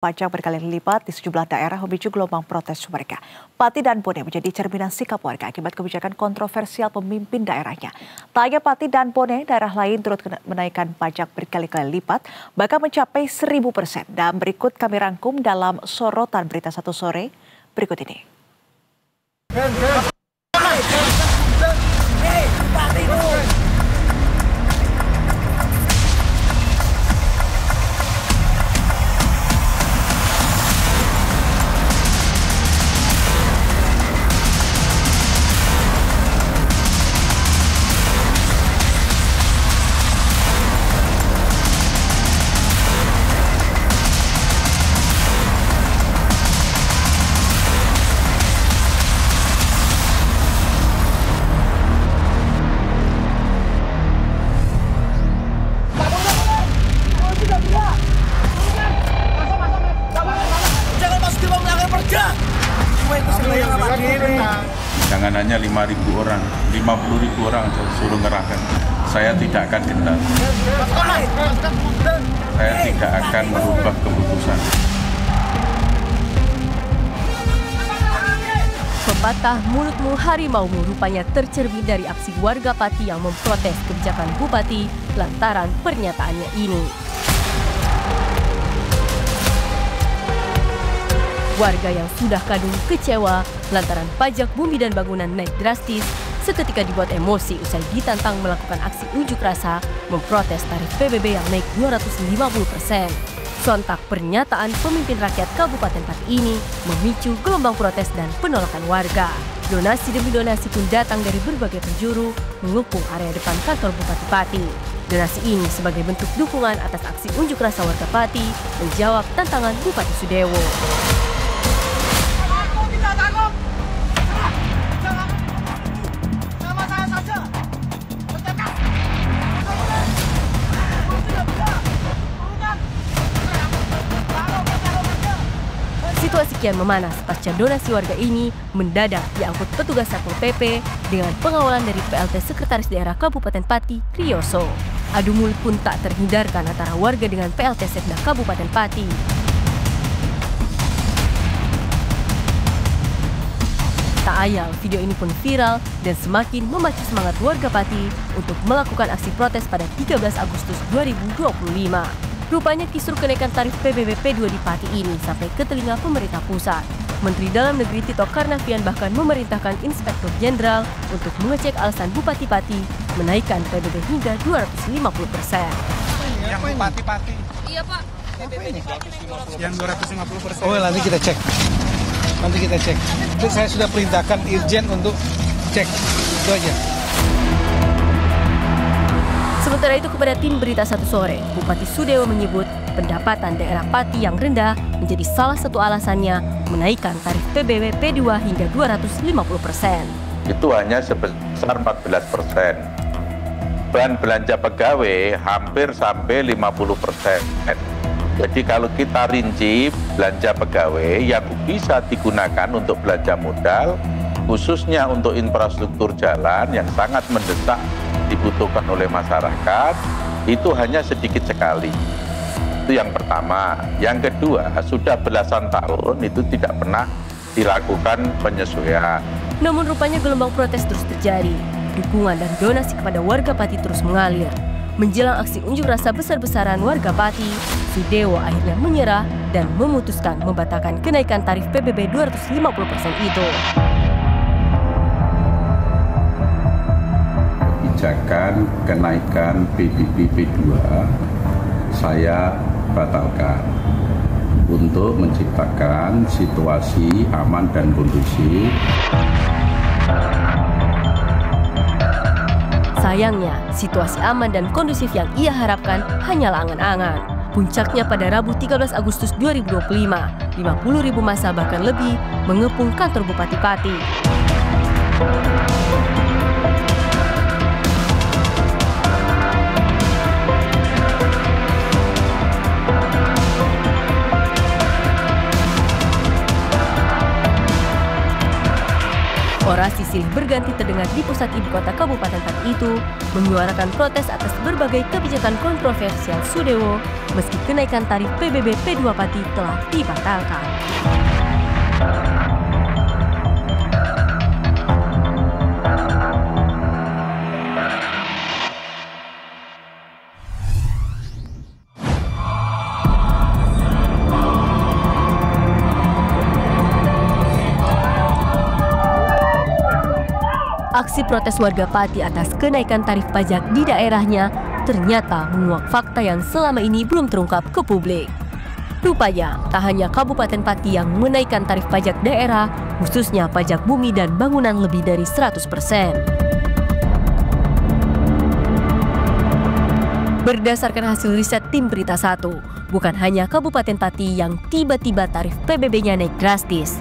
Pajak berkali lipat di sejumlah daerah memicu gelombang protes mereka. Pati dan Bone menjadi cerminan sikap warga akibat kebijakan kontroversial pemimpin daerahnya. Tak hanya Pati dan Bone, daerah lain turut menaikkan pajak berkali-kali lipat, bahkan mencapai 1000%. Dan berikut kami rangkum dalam sorotan berita satu sore berikut ini. Jangan hanya 5.000 orang, 50.000 orang suruh ngerahkan. Saya tidak akan gentar. Saya tidak akan merubah keputusan. Pepatah mulutmu harimaumu rupanya tercermin dari aksi warga Pati yang memprotes kebijakan Bupati lantaran pernyataannya ini. Warga yang sudah kadung kecewa lantaran pajak bumi dan bangunan naik drastis seketika dibuat emosi usai ditantang melakukan aksi unjuk rasa memprotes tarif PBB yang naik 250%. Sontak pernyataan pemimpin rakyat Kabupaten Pati ini memicu gelombang protes dan penolakan warga. Donasi demi donasi pun datang dari berbagai penjuru mengepung area depan kantor Bupati Pati. Donasi ini sebagai bentuk dukungan atas aksi unjuk rasa warga Pati menjawab tantangan Bupati Sudewo. Situasi kian memanas pasca donasi warga ini mendadak diangkut petugas Satpol PP dengan pengawalan dari PLT Sekretaris Daerah Kabupaten Pati, Kriyoso. Adu mulut pun tak terhindarkan antara warga dengan PLT Sekda Kabupaten Pati. Tak ayal, video ini pun viral dan semakin memacu semangat warga Pati untuk melakukan aksi protes pada 13 Agustus 2025. Rupanya kisruh kenaikan tarif PBB P2 di Pati ini sampai ke telinga pemerintah pusat. Menteri Dalam Negeri Tito Karnavian bahkan memerintahkan Inspektur Jenderal untuk mengecek alasan Bupati Pati menaikkan PBB hingga 250%. Yang Pati-Pati. Iya Pak. Yang 250%. Oh nanti kita cek. Jadi saya sudah perintahkan Irjen untuk cek. Itu aja. Sementara itu kepada tim Berita Satu Sore, Bupati Sudewo menyebut pendapatan daerah Pati yang rendah menjadi salah satu alasannya menaikkan tarif PBB P2 hingga 250%. Itu hanya sebesar 14%. Bahan belanja pegawai hampir sampai 50%. Jadi kalau kita rinci belanja pegawai yang bisa digunakan untuk belanja modal, khususnya untuk infrastruktur jalan yang sangat mendesak dibutuhkan oleh masyarakat, itu hanya sedikit sekali. Itu yang pertama. Yang kedua, sudah belasan tahun itu tidak pernah dilakukan penyesuaian. Namun rupanya gelombang protes terus terjadi. Dukungan dan donasi kepada warga Pati terus mengalir. Menjelang aksi unjuk rasa besar-besaran warga Pati, Sudewo akhirnya menyerah dan memutuskan membatalkan kenaikan tarif PBB 250% itu. Kebijakan kenaikan PBB P2 saya batalkan untuk menciptakan situasi aman dan kondusif. Sayangnya, situasi aman dan kondusif yang ia harapkan hanyalah angan-angan. Puncaknya pada Rabu 13 Agustus 2025, 50.000 massa bahkan lebih mengepung kantor Bupati Pati. Orasi silih berganti terdengar di pusat ibu kota Kabupaten Pati itu menyuarakan protes atas berbagai kebijakan kontroversial Sudewo meski kenaikan tarif PBB P2 Pati telah dibatalkan. Aksi protes warga Pati atas kenaikan tarif pajak di daerahnya ternyata menguak fakta yang selama ini belum terungkap ke publik. Rupanya, tak hanya Kabupaten Pati yang menaikkan tarif pajak daerah, khususnya pajak bumi dan bangunan lebih dari 100%. Berdasarkan hasil riset tim Berita 1, bukan hanya Kabupaten Pati yang tiba-tiba tarif PBB-nya naik drastis.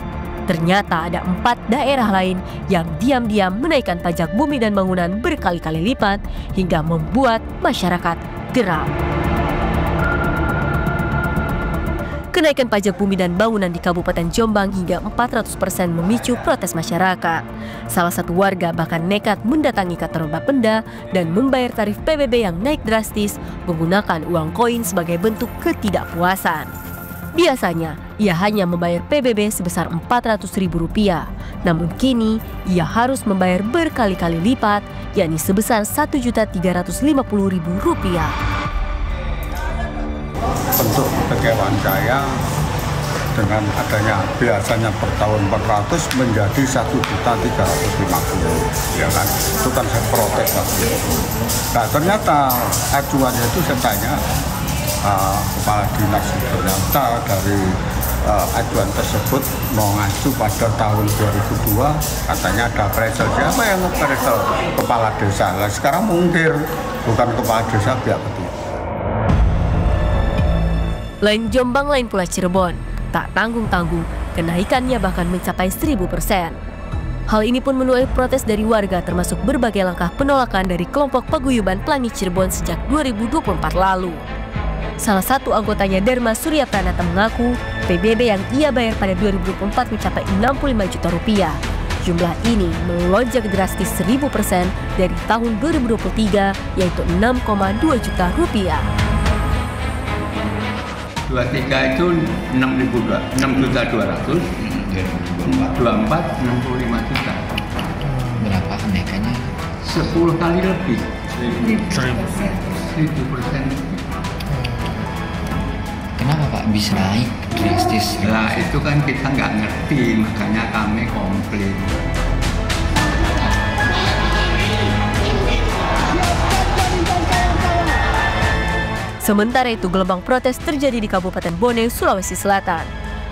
Ternyata ada 4 daerah lain yang diam-diam menaikkan pajak bumi dan bangunan berkali-kali lipat hingga membuat masyarakat geram. Kenaikan pajak bumi dan bangunan di Kabupaten Jombang hingga 400% memicu protes masyarakat. Salah satu warga bahkan nekat mendatangi kantor Bapenda dan membayar tarif PBB yang naik drastis menggunakan uang koin sebagai bentuk ketidakpuasan. Biasanya, ia hanya membayar PBB sebesar Rp400.000, namun kini ia harus membayar berkali-kali lipat, yakni sebesar Rp1.350.000. Bentuk kekecewaan saya dengan adanya biasanya per tahun 400 menjadi 1.350.000, ya kan? Itu kan saya protes waktu itu. Nah ternyata acuannya itu saya tanya kepala dinas, ternyata dari acuan tersebut mengacu pada tahun 2002, katanya ada appraisal. Siapa yang appraisal? Kepala desa. Nah, sekarang mungkin bukan kepala desa, pihak ketiga. Lain Jombang, lain pula Cirebon. Tak tanggung-tanggung, kenaikannya bahkan mencapai 1000%. Hal ini pun menuai protes dari warga termasuk berbagai langkah penolakan dari kelompok paguyuban Pelangi Cirebon sejak 2024 lalu. Salah satu anggotanya Dharma Surya Pranata mengaku PBB yang ia bayar pada 2024 mencapai Rp65 juta. Jumlah ini melonjak drastis 1000% dari tahun 2023 yaitu Rp6,2 juta. 23 itu 6.200.000, 24 65 juta. Berapa kenaikannya? 10 kali lebih. 1000%. Kenapa Pak bisa naik drastis? Nah itu kan kita nggak ngerti, makanya kami komplain. Sementara itu gelombang protes terjadi di Kabupaten Bone, Sulawesi Selatan.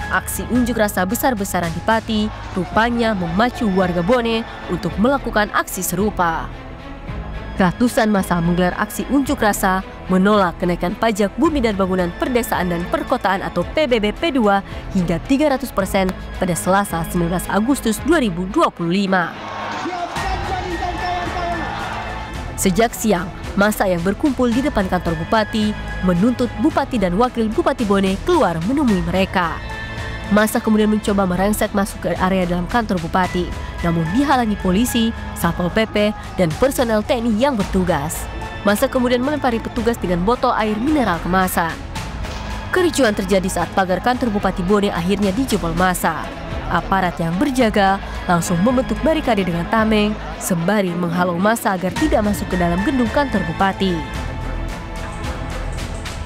Aksi unjuk rasa besar-besaran di Pati rupanya memacu warga Bone untuk melakukan aksi serupa. Ratusan massa menggelar aksi unjuk rasa menolak kenaikan pajak bumi dan bangunan perdesaan dan perkotaan atau PBB P2 hingga 300% pada Selasa 19 Agustus 2025. Sejak siang, massa yang berkumpul di depan kantor Bupati menuntut Bupati dan Wakil Bupati Bone keluar menemui mereka. Massa kemudian mencoba merangsek masuk ke area dalam kantor Bupati, namun dihalangi polisi, Satpol PP, dan personel TNI yang bertugas. Massa kemudian melempari petugas dengan botol air mineral kemasan. Kericuhan terjadi saat pagar kantor Bupati Bone akhirnya dijebol massa. Aparat yang berjaga langsung membentuk barikade dengan tameng, sembari menghalau massa agar tidak masuk ke dalam gedung kantor Bupati.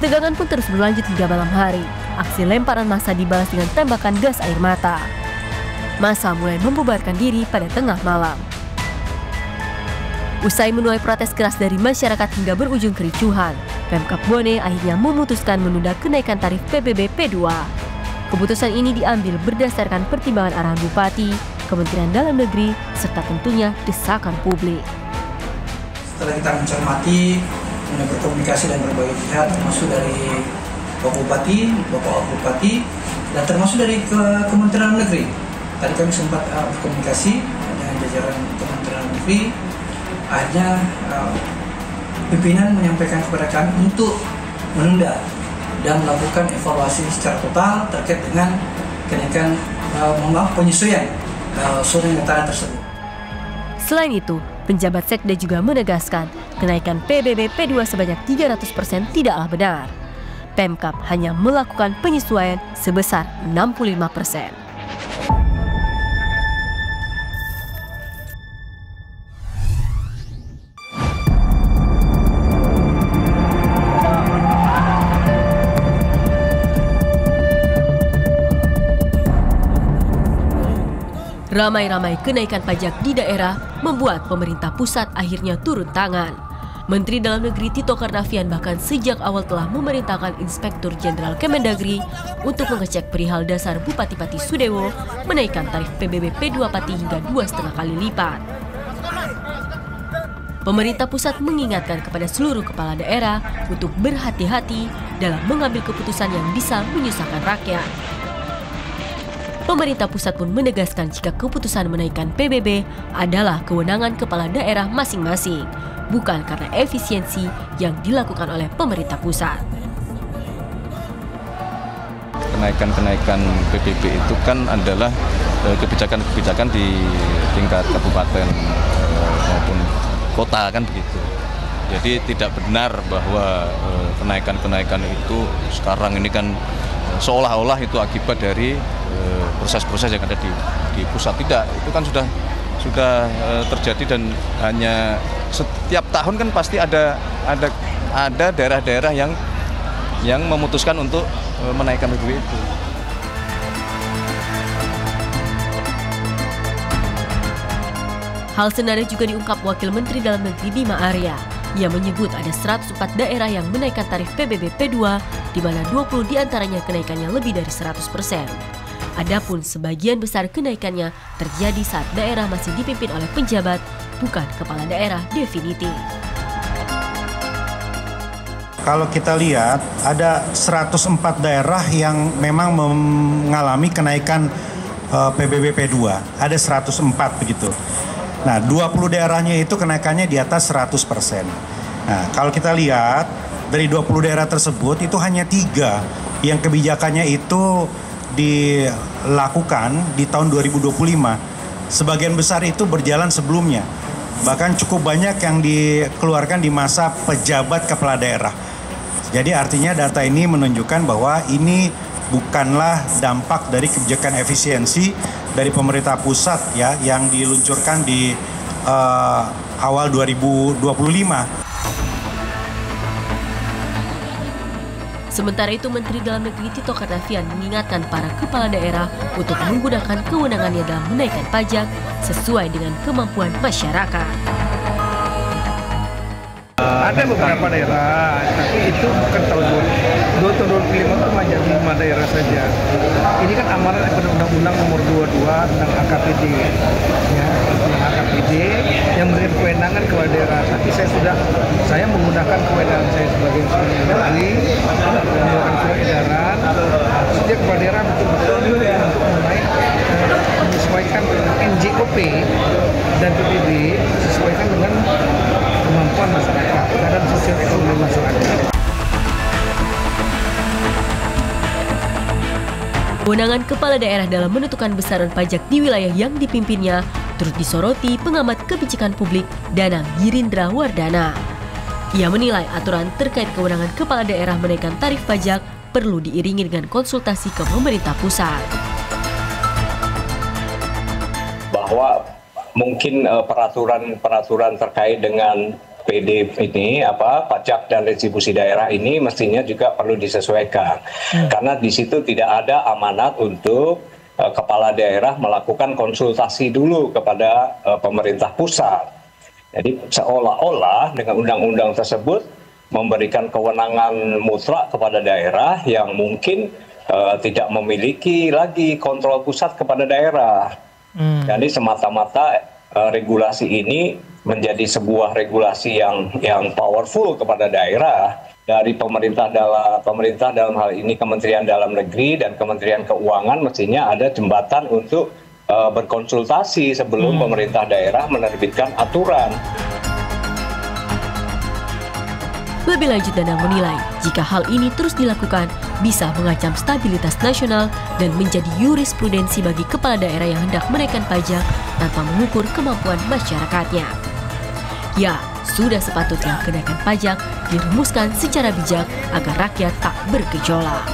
Tegangan pun terus berlanjut hingga malam hari. Aksi lemparan massa dibalas dengan tembakan gas air mata. Massa mulai membubarkan diri pada tengah malam. Usai menuai protes keras dari masyarakat hingga berujung kericuhan, Pemkab Bone akhirnya memutuskan menunda kenaikan tarif PBB P2. Keputusan ini diambil berdasarkan pertimbangan arahan Bupati, Kementerian Dalam Negeri, serta tentunya desakan publik. Setelah kita mencermati, berkomunikasi dan berbagai pihak, termasuk dari Bapak Bupati, Bapak Bupati, dan termasuk dari Kementerian Negeri. Tadi kami sempat berkomunikasi dengan jajaran Kementerian Negeri. Akhirnya pimpinan menyampaikan kepada kami untuk menunda dan melakukan evaluasi secara total terkait dengan kenaikan penyesuaian zona yang tersebut. Selain itu, penjabat Sekda juga menegaskan kenaikan PBB P2 sebanyak 300% tidaklah benar. Pemkab hanya melakukan penyesuaian sebesar 65%. Ramai-ramai kenaikan pajak di daerah membuat pemerintah pusat akhirnya turun tangan. Menteri Dalam Negeri Tito Karnavian bahkan sejak awal telah memerintahkan Inspektur Jenderal Kemendagri untuk mengecek perihal dasar Bupati Pati Sudewo menaikkan tarif PBB P2 Pati hingga 2,5 kali lipat. Pemerintah pusat mengingatkan kepada seluruh kepala daerah untuk berhati-hati dalam mengambil keputusan yang bisa menyusahkan rakyat. Pemerintah pusat pun menegaskan jika keputusan menaikkan PBB adalah kewenangan kepala daerah masing-masing, bukan karena efisiensi yang dilakukan oleh pemerintah pusat. Kenaikan PBB itu kan adalah kebijakan-kebijakan di tingkat kabupaten maupun kota kan begitu. Jadi tidak benar bahwa kenaikan-kenaikan itu sekarang ini kan seolah-olah itu akibat dari proses-proses yang ada di pusat. Tidak, itu kan sudah terjadi dan hanya setiap tahun kan pasti ada daerah-daerah yang memutuskan untuk menaikkan PBB itu. Hal senada juga diungkap Wakil Menteri Dalam Negeri Bima Arya. Ia menyebut ada 104 daerah yang menaikkan tarif PBB P2, di mana 20 diantaranya kenaikannya lebih dari 100%. Adapun sebagian besar kenaikannya terjadi saat daerah masih dipimpin oleh penjabat, bukan kepala daerah definitif. Kalau kita lihat, ada 104 daerah yang memang mengalami kenaikan PBB P2. Ada 104 begitu. Nah, 20 daerahnya itu kenaikannya di atas 100%. Nah, kalau kita lihat, dari 20 daerah tersebut itu hanya 3 yang kebijakannya itu dilakukan di tahun 2025. Sebagian besar itu berjalan sebelumnya. Bahkan cukup banyak yang dikeluarkan di masa pejabat kepala daerah. Jadi artinya data ini menunjukkan bahwa ini bukanlah dampak dari kebijakan efisiensi dari pemerintah pusat ya yang diluncurkan di awal 2025. Sementara itu, Menteri Dalam Negeri Tito Karnavian mengingatkan para kepala daerah untuk menggunakan kewenangannya dalam menaikkan pajak sesuai dengan kemampuan masyarakat. Ada beberapa daerah, tapi itu bukan tahun 2025 itu hanya 5 daerah saja. Ini kan amanat Undang-Undang Nomor 22 tentang AKPD, ya, AKPD yang memberikan kewenangan kepada daerah. Tapi saya menggunakan kewenangan saya sebagai menteri, menggunakan surat edaran. Setiap kepala daerah betul-betul untuk menyesuaikan NJOP dan PBB sesuaikan dengan kemampuan masyarakat, keadaan sosial ekonomi masyarakat. Kewenangan kepala daerah dalam menentukan besaran pajak di wilayah yang dipimpinnya turut disoroti pengamat kebijakan publik Danang Girindra Wardana. Ia menilai aturan terkait kewenangan kepala daerah menaikkan tarif pajak perlu diiringi dengan konsultasi ke pemerintah pusat. Bahwa mungkin peraturan terkait dengan PD ini pajak dan retribusi daerah ini mestinya juga perlu disesuaikan karena di situ tidak ada amanat untuk kepala daerah melakukan konsultasi dulu kepada pemerintah pusat. Jadi seolah-olah dengan undang-undang tersebut memberikan kewenangan mutlak kepada daerah yang mungkin tidak memiliki lagi kontrol pusat kepada daerah. Jadi semata-mata regulasi ini menjadi sebuah regulasi yang powerful kepada daerah dari pemerintah dalam hal ini Kementerian Dalam Negeri dan Kementerian Keuangan mestinya ada jembatan untuk berkonsultasi sebelum pemerintah daerah menerbitkan aturan. Lebih lanjut, Danang menilai jika hal ini terus dilakukan bisa mengancam stabilitas nasional dan menjadi jurisprudensi bagi kepala daerah yang hendak menaikkan pajak tanpa mengukur kemampuan masyarakatnya. Ya, sudah sepatutnya kenaikan pajak dirumuskan secara bijak agar rakyat tak bergejolak.